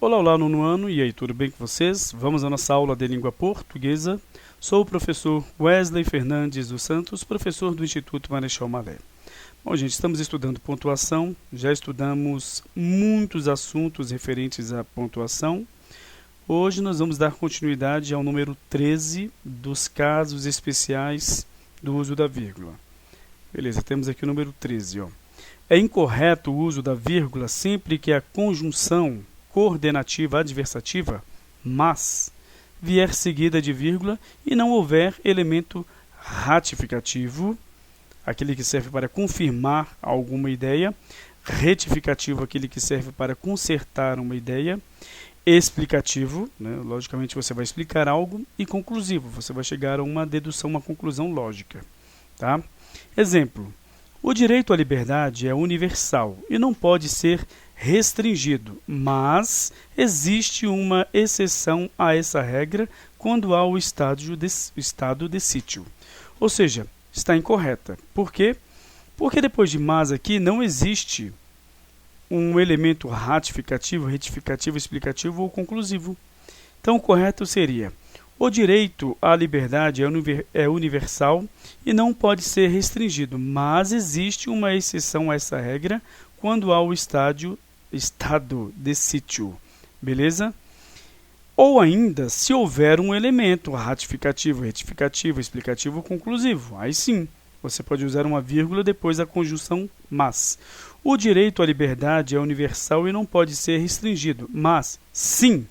Olá, olá, nono ano, e aí, tudo bem com vocês? Vamos à nossa aula de língua portuguesa. Sou o professor Wesley Fernandes dos Santos, professor do Instituto Marechal Malé. Bom, gente, estamos estudando pontuação, já estudamos muitos assuntos referentes à pontuação. Hoje nós vamos dar continuidade ao número 13 dos casos especiais do uso da vírgula. Beleza, temos aqui o número 13, ó. É incorreto o uso da vírgula sempre que a conjunção coordenativa adversativa, mas, vier seguida de vírgula e não houver elemento ratificativo, aquele que serve para confirmar alguma ideia, retificativo, aquele que serve para consertar uma ideia, explicativo, né? Logicamente você vai explicar algo, e conclusivo, você vai chegar a uma dedução, uma conclusão lógica. Tá? Exemplo: o direito à liberdade é universal e não pode ser restringido, mas existe uma exceção a essa regra quando há o estado de sítio. Ou seja, está incorreta. Por quê? Porque depois de mas aqui não existe um elemento ratificativo, retificativo, explicativo ou conclusivo. Então o correto seria: o direito à liberdade é universal e não pode ser restringido, mas existe uma exceção a essa regra quando há o estado de sítio. Beleza? Ou ainda, se houver um elemento ratificativo, retificativo, explicativo ou conclusivo. Aí sim, você pode usar uma vírgula depois da conjunção mas. O direito à liberdade é universal e não pode ser restringido, mas sim,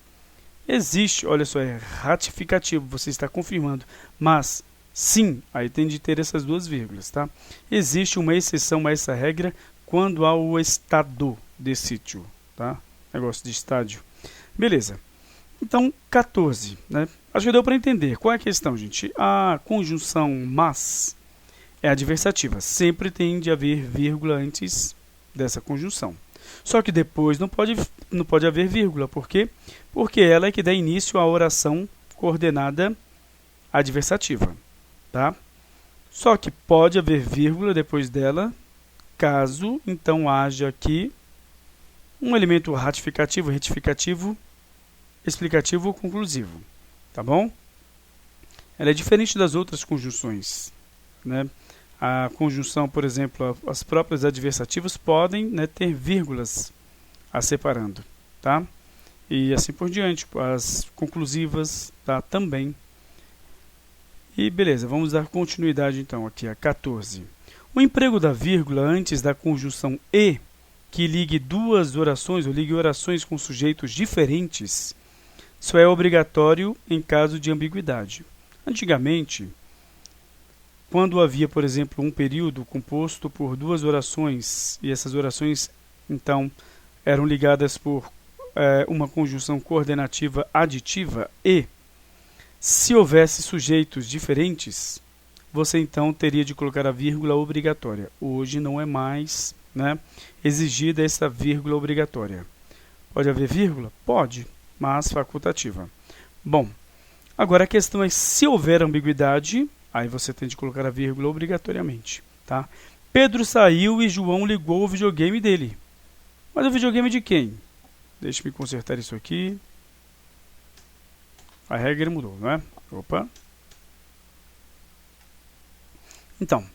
existe, olha só, é ratificativo, você está confirmando, mas sim, aí tem de ter essas duas vírgulas, tá? Existe uma exceção a essa regra quando há o estado de sítio, tá? Negócio de estádio. Beleza. Então, 14, né? Acho que deu para entender. Qual é a questão, gente? A conjunção mas é adversativa. Sempre tem de haver vírgula antes dessa conjunção. Só que depois não pode haver vírgula. Por quê? Porque ela é que dá início à oração coordenada adversativa. Tá? Só que pode haver vírgula depois dela, caso então haja aqui um elemento ratificativo, retificativo, explicativo ou conclusivo. Tá bom? Ela é diferente das outras conjunções, né? A conjunção, por exemplo, as próprias adversativas podem, né, ter vírgulas a separando, tá? E assim por diante, as conclusivas, tá, também. E beleza, vamos dar continuidade então aqui a 14. O emprego da vírgula antes da conjunção e, que ligue duas orações ou ligue orações com sujeitos diferentes, só é obrigatório em caso de ambiguidade. Antigamente, quando havia, por exemplo, um período composto por duas orações, e essas orações, então, eram ligadas por uma conjunção coordenativa aditiva, e, se houvesse sujeitos diferentes, você, então, teria de colocar a vírgula obrigatória. Hoje não é mais, né, exigida essa vírgula obrigatória. Pode haver vírgula? Pode, mas facultativa. Bom, agora a questão é: se houver ambiguidade, aí você tem de colocar a vírgula obrigatoriamente, tá? Pedro saiu e João ligou o videogame dele. Mas o videogame de quem? Deixa eu consertar isso aqui. A regra mudou, não é? Opa. Então,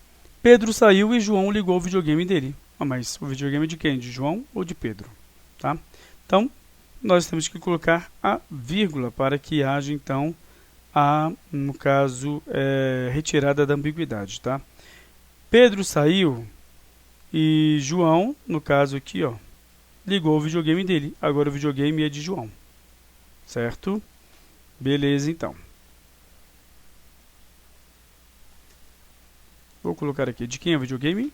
Pedro saiu e João ligou o videogame dele. Ah, mas o videogame de quem? De João ou de Pedro? Tá? Então, nós temos que colocar a vírgula para que haja, então, no caso, retirada da ambiguidade, tá? Pedro saiu e João, no caso aqui, ó, ligou o videogame dele. Agora o videogame é de João, certo? Beleza, então. Vou colocar aqui: de quem é o videogame?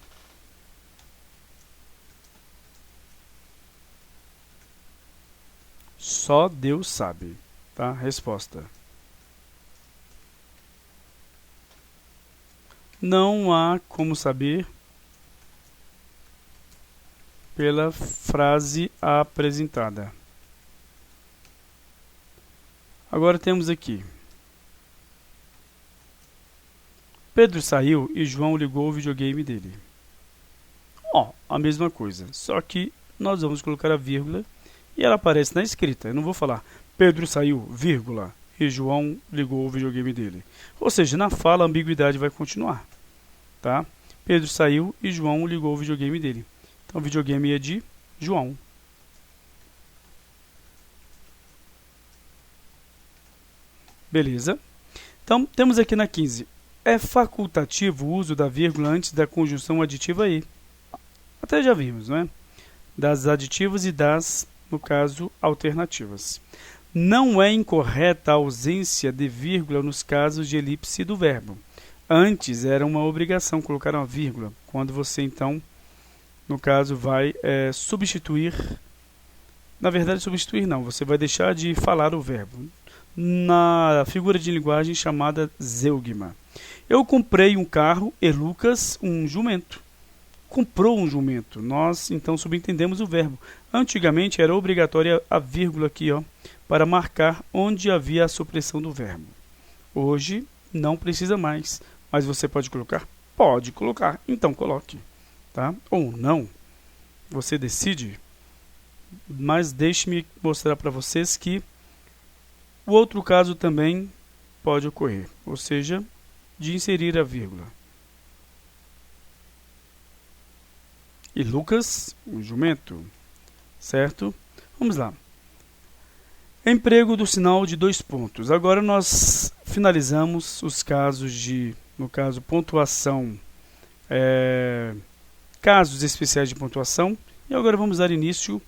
Só Deus sabe, tá? Resposta: não há como saber pela frase apresentada. Agora temos aqui: Pedro saiu e João ligou o videogame dele. Ó, a mesma coisa, só que nós vamos colocar a vírgula e ela aparece na escrita. Eu não vou falar Pedro saiu, vírgula, e João ligou o videogame dele. Ou seja, na fala a ambiguidade vai continuar. Tá? Pedro saiu e João ligou o videogame dele. Então o videogame é de João. Beleza? Então temos aqui na 15. É facultativo o uso da vírgula antes da conjunção aditiva e. Até já vimos, não é? Das aditivas e das, no caso, alternativas. Não é incorreta a ausência de vírgula nos casos de elipse do verbo. Antes era uma obrigação colocar uma vírgula, quando você então, no caso, vai substituir. Na verdade, substituir não, você vai deixar de falar o verbo. Na figura de linguagem chamada zeugma. Eu comprei um carro e Lucas um jumento. Comprou um jumento. Nós, então, subentendemos o verbo. Antigamente, era obrigatória a vírgula aqui, ó, para marcar onde havia a supressão do verbo. Hoje, não precisa mais. Mas você pode colocar? Pode colocar. Então, coloque. Tá? Ou não. Você decide. Mas deixe-me mostrar para vocês que o outro caso também pode ocorrer. Ou seja, de inserir a vírgula. E Lucas, o jumento, certo? Vamos lá. Emprego do sinal de dois pontos. Agora nós finalizamos os casos de, no caso, pontuação, casos especiais de pontuação. E agora vamos dar início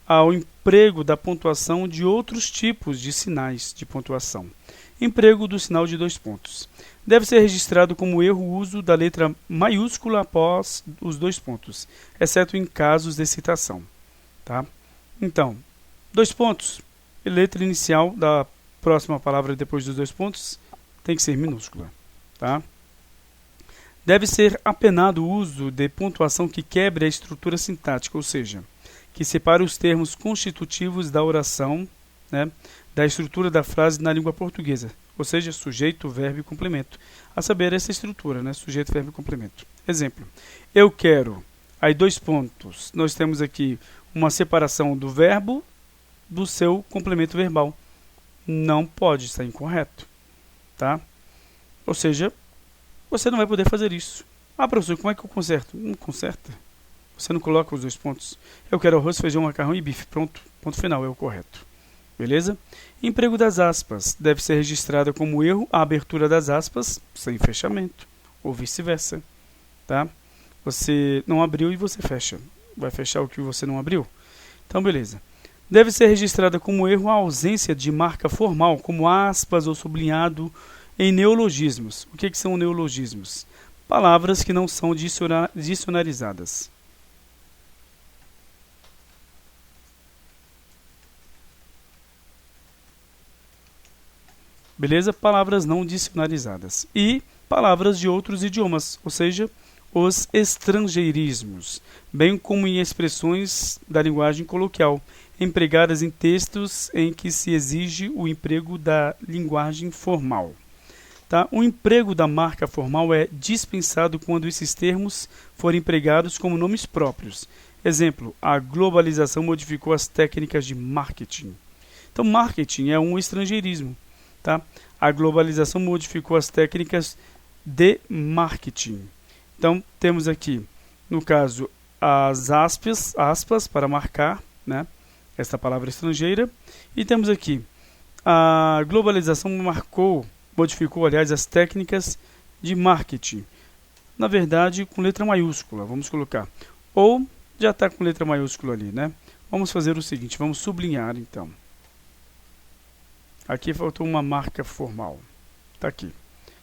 ao emprego da pontuação de outros tipos de sinais de pontuação. Emprego do sinal de dois pontos. Deve ser registrado como erro o uso da letra maiúscula após os dois pontos, exceto em casos de citação. Tá? Então, dois pontos, e letra inicial da próxima palavra depois dos dois pontos tem que ser minúscula. Tá? Deve ser apenado o uso de pontuação que quebre a estrutura sintática, ou seja, que separe os termos constitutivos da oração, né, da estrutura da frase na língua portuguesa, ou seja, sujeito, verbo e complemento. A saber, essa estrutura, né, sujeito, verbo e complemento. Exemplo, eu quero, aí dois pontos, nós temos aqui uma separação do verbo do seu complemento verbal. Não pode, está incorreto. Tá? Ou seja, você não vai poder fazer isso. Ah, professor, como é que eu conserto? Não conserta. Você não coloca os dois pontos. Eu quero arroz, feijão, macarrão e bife. Pronto, ponto final, é o correto. Beleza? Emprego das aspas. Deve ser registrada como erro a abertura das aspas sem fechamento, ou vice-versa. Tá? Você não abriu e você fecha. Vai fechar o que você não abriu? Então, beleza. Deve ser registrada como erro a ausência de marca formal, como aspas ou sublinhado em neologismos. O que são neologismos? Palavras que não são dicionarizadas. Beleza? Palavras não dicionarizadas. E palavras de outros idiomas, ou seja, os estrangeirismos, bem como em expressões da linguagem coloquial, empregadas em textos em que se exige o emprego da linguagem formal. Tá? O emprego da marca formal é dispensado quando esses termos forem empregados como nomes próprios. Exemplo, a globalização modificou as técnicas de marketing. Então, marketing é um estrangeirismo. Tá? A globalização modificou as técnicas de marketing. Então, temos aqui, no caso, as aspas para marcar, né, esta palavra estrangeira. E temos aqui, a globalização modificou, aliás, as técnicas de marketing. Na verdade, com letra maiúscula, vamos colocar. Ou já está com letra maiúscula ali, né? Vamos fazer o seguinte, vamos sublinhar, então. Aqui faltou uma marca formal. Está aqui.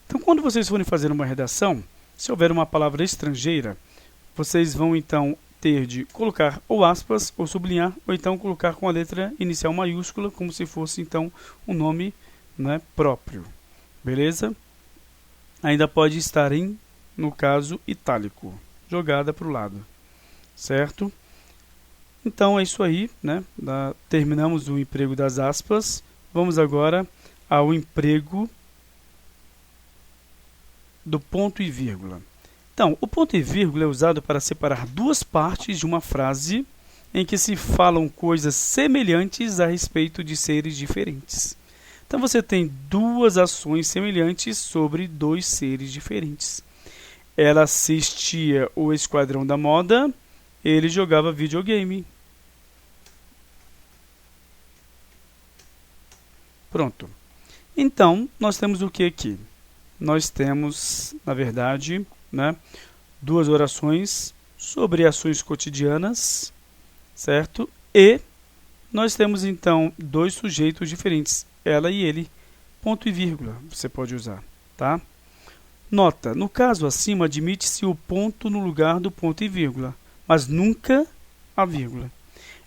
Então, quando vocês forem fazer uma redação, se houver uma palavra estrangeira, vocês vão, então, ter de colocar ou aspas, ou sublinhar, ou então colocar com a letra inicial maiúscula, como se fosse, então, um nome, né, próprio. Beleza? Ainda pode estar em, no caso, itálico, jogada para o lado. Certo? Então, é isso aí, né? Terminamos o emprego das aspas. Vamos agora ao emprego do ponto e vírgula. Então, o ponto e vírgula é usado para separar duas partes de uma frase em que se falam coisas semelhantes a respeito de seres diferentes. Então você tem duas ações semelhantes sobre dois seres diferentes. Ela assistia o Esquadrão da Moda, ele jogava videogame. Pronto. Então, nós temos o que aqui? Nós temos, na verdade, né, duas orações sobre ações cotidianas, certo? E nós temos, então, dois sujeitos diferentes, ela e ele, ponto e vírgula, você pode usar, tá? Nota, no caso acima, admite-se o ponto no lugar do ponto e vírgula, mas nunca a vírgula.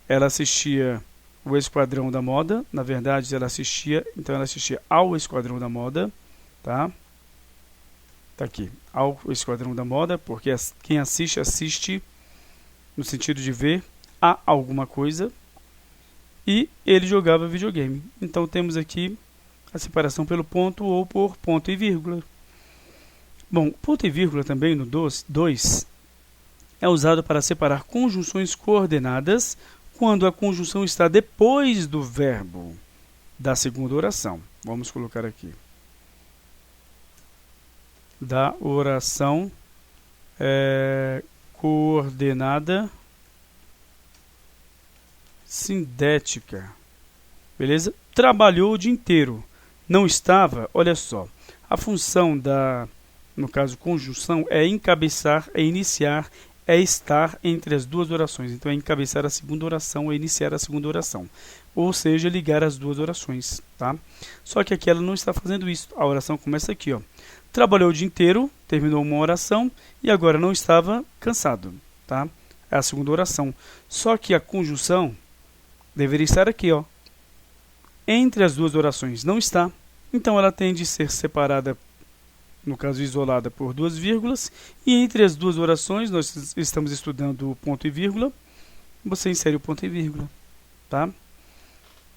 Ela assistia o Esquadrão da Moda, na verdade ela assistia ao Esquadrão da Moda, tá? Tá aqui, ao Esquadrão da Moda, porque quem assiste, assiste no sentido de ver a alguma coisa, e ele jogava videogame. Então temos aqui a separação pelo ponto ou por ponto e vírgula. Bom, ponto e vírgula também no 2 é usado para separar conjunções coordenadas quando a conjunção está depois do verbo da segunda oração. Vamos colocar aqui. Da oração coordenada sindética. Beleza? Trabalhou o dia inteiro. Não estava, olha só. A função no caso, conjunção, é encabeçar, é iniciar, é estar entre as duas orações. Então, é encabeçar a segunda oração, é iniciar a segunda oração. Ou seja, ligar as duas orações, tá? Só que aqui ela não está fazendo isso. A oração começa aqui, ó. Trabalhou o dia inteiro, terminou uma oração e agora não estava cansado, tá? É a segunda oração. Só que a conjunção deveria estar aqui, ó. Entre as duas orações. Não está. Então, ela tem de ser separada, no caso isolada, por duas vírgulas, e entre as duas orações, nós estamos estudando o ponto e vírgula, você insere o ponto e vírgula, tá?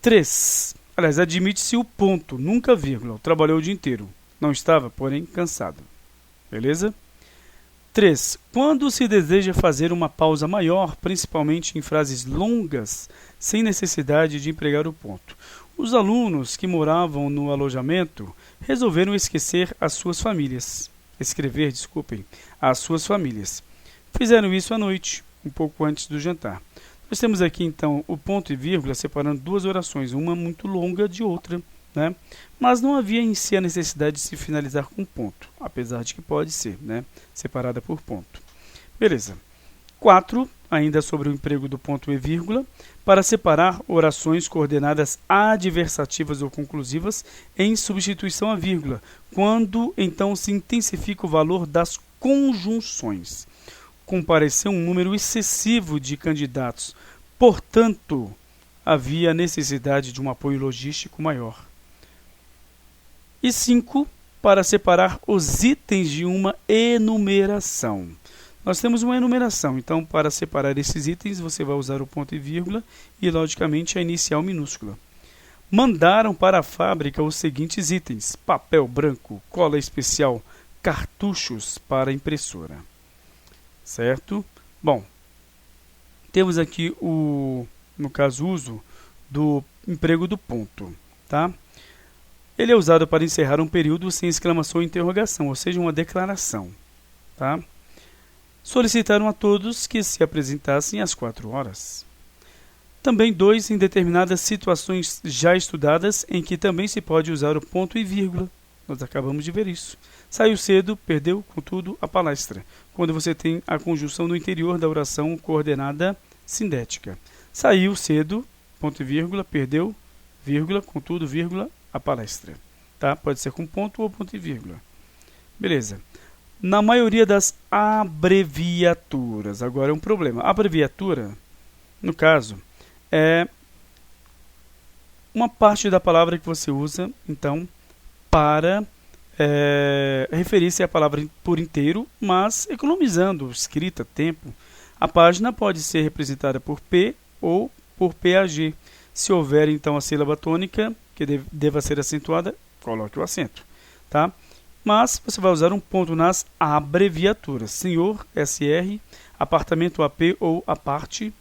3. Aliás, admite-se o ponto, nunca vírgula. Trabalhou o dia inteiro. Não estava, porém, cansado. Beleza? 3. Quando se deseja fazer uma pausa maior, principalmente em frases longas, sem necessidade de empregar o ponto. Os alunos que moravam no alojamento resolveram esquecer as suas famílias. Escrever, desculpem, as suas famílias. Fizeram isso à noite, um pouco antes do jantar. Nós temos aqui, então, o ponto e vírgula separando duas orações, uma muito longa de outra, né? Mas não havia em si a necessidade de se finalizar com ponto, apesar de que pode ser, né? Separada por ponto. Beleza. 4. Ainda sobre o emprego do ponto e vírgula, para separar orações coordenadas adversativas ou conclusivas em substituição à vírgula, quando então se intensifica o valor das conjunções. Compareceu um número excessivo de candidatos, portanto, havia necessidade de um apoio logístico maior. E 5. Para separar os itens de uma enumeração. Nós temos uma enumeração, então para separar esses itens você vai usar o ponto e vírgula e logicamente a inicial minúscula. Mandaram para a fábrica os seguintes itens: papel branco, cola especial, cartuchos para impressora. Certo? Bom, temos aqui no caso, uso do emprego do ponto, tá? Ele é usado para encerrar um período sem exclamação ou interrogação, ou seja, uma declaração, tá? Solicitaram a todos que se apresentassem às 4 horas. Também 2 em determinadas situações já estudadas em que também se pode usar o ponto e vírgula. Nós acabamos de ver isso. Saiu cedo, perdeu, contudo, a palestra. Quando você tem a conjunção no interior da oração coordenada sindética. Saiu cedo, ponto e vírgula, perdeu, vírgula, contudo, vírgula, a palestra. Tá? Pode ser com ponto ou ponto e vírgula. Beleza. Na maioria das abreviaturas, agora é um problema. A abreviatura, no caso, é uma parte da palavra que você usa, então, para referir-se à palavra por inteiro, mas economizando escrita, tempo. A página pode ser representada por P ou por PAG. Se houver, então, a sílaba tônica, que deva ser acentuada, coloque o acento, tá? Mas você vai usar um ponto nas abreviaturas. Senhor, SR, apartamento AP ou aparte,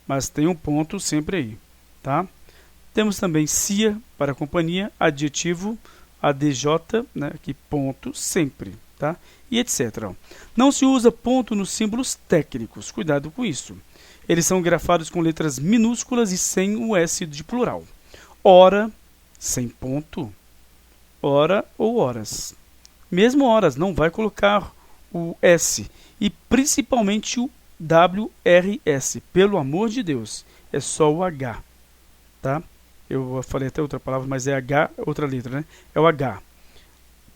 mas tem um ponto sempre aí, tá? Temos também CIA para companhia, adjetivo, ADJ, né, aqui ponto sempre, tá? E etc. Ó. Não se usa ponto nos símbolos técnicos, cuidado com isso. Eles são grafados com letras minúsculas e sem o S de plural. Hora, sem ponto. Hora ou horas. Mesmo horas, não vai colocar o S. E principalmente o WRS. Pelo amor de Deus, é só o H. Tá? Eu falei até outra palavra, mas é H, outra letra, né? É o H.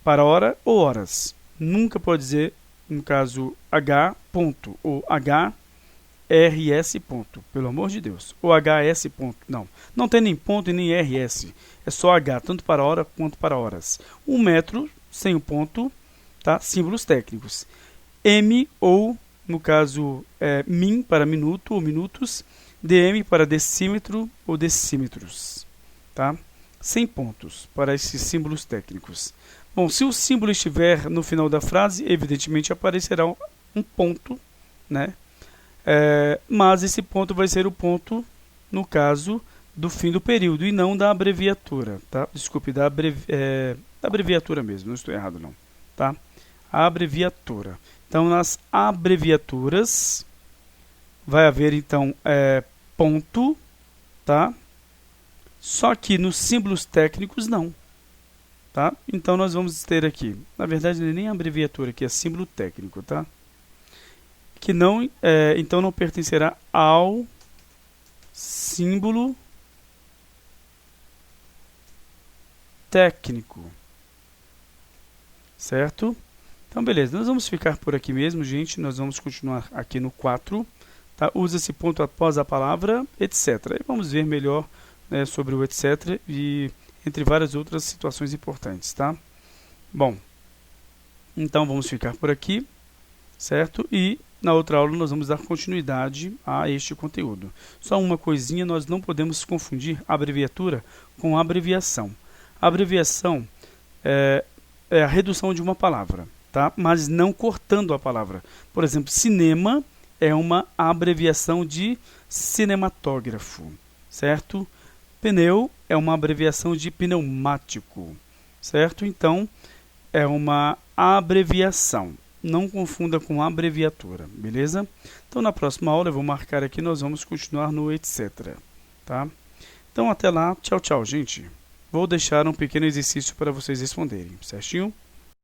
Para hora ou horas. Nunca pode dizer, no caso, H, ponto. Ou HRS, ponto. Pelo amor de Deus. Ou HS, ponto. Não. Não tem nem ponto e nem RS. É só H, tanto para hora quanto para horas. 1 metro, sem o ponto, tá? Símbolos técnicos. M ou, no caso, min para minuto ou minutos. DM para decímetro ou decímetros, tá? Sem pontos para esses símbolos técnicos. Bom, se o símbolo estiver no final da frase, evidentemente aparecerá um ponto, né? Mas esse ponto vai ser o ponto, no caso, do fim do período e não da abreviatura, tá? Desculpe, da abreviatura mesmo, não estou errado não, tá? A abreviatura. Então, nas abreviaturas, vai haver, então, ponto, tá? Só que nos símbolos técnicos não, tá? Então nós vamos ter aqui, na verdade não é nem abreviatura, aqui é símbolo técnico, tá? Que não, então não pertencerá ao símbolo técnico, certo? Então beleza, nós vamos ficar por aqui mesmo, gente, nós vamos continuar aqui no 4. Tá? Usa-se ponto após a palavra, etc. E vamos ver melhor, né, sobre o etc. e entre várias outras situações importantes. Tá? Bom, então vamos ficar por aqui, certo? E na outra aula nós vamos dar continuidade a este conteúdo. Só uma coisinha, nós não podemos confundir abreviatura com abreviação. A abreviação é a redução de uma palavra, tá? Mas não cortando a palavra. Por exemplo, cinema é uma abreviação de cinematógrafo, certo? Pneu é uma abreviação de pneumático, certo? Então, é uma abreviação. Não confunda com abreviatura, beleza? Então, na próxima aula, eu vou marcar aqui, nós vamos continuar no etc, tá? Então, até lá. Tchau, tchau, gente. Vou deixar um pequeno exercício para vocês responderem, certinho?